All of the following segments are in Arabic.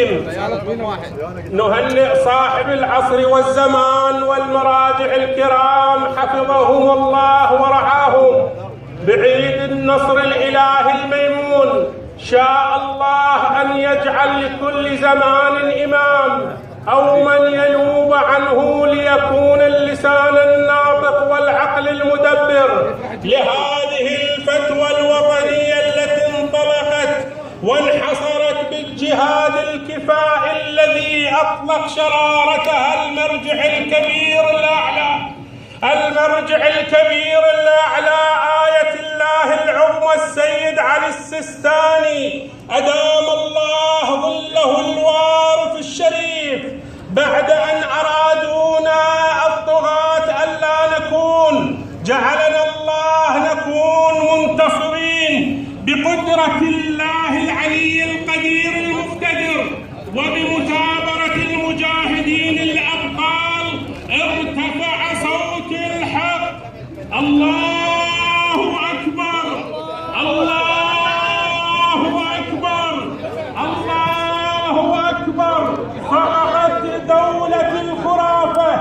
الكريم. نهنئ صاحب العصر والزمان والمراجع الكرام حفظهم الله ورعاهم بعيد النصر الإلهي الميمون. شاء الله أن يجعل لكل زمان إمام أو من ينوب عنه ليكون اللسان الناطق والعقل المدبر لهذه الفتوى الوطنية التي انطلقت وانحصرت بالجهاد الكفائي الذي أطلق شرارتها المرجع الكبير الأعلى آية الله العظمى السيد علي السيستاني أدام الله ظله الوارث الشريف، بعد أن أرادونا الطغاة ألا نكون، جعلنا الله نكون منتصرين بقدرة الله العلي القدير المقتدر وبمثابرة المجاهدين الأبطال. ارتفع صوت الحق. الله أكبر، الله أكبر، الله أكبر. سقطت دولة الخرافة،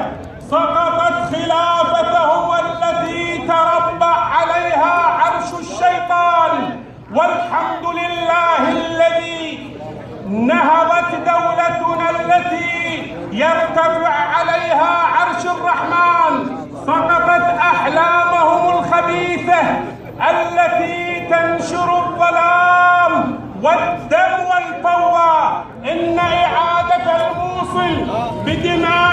سقطت خلافتهم التي تربع عليها عرش الشيطان، والحمد لله الذي نهضت دولتنا التي يرتفع عليها عرش الرحمن. سقطت أحلامهم الخبيثة التي تنشر الظلام والدم والفوضى. إن إعادة الموصل بدماء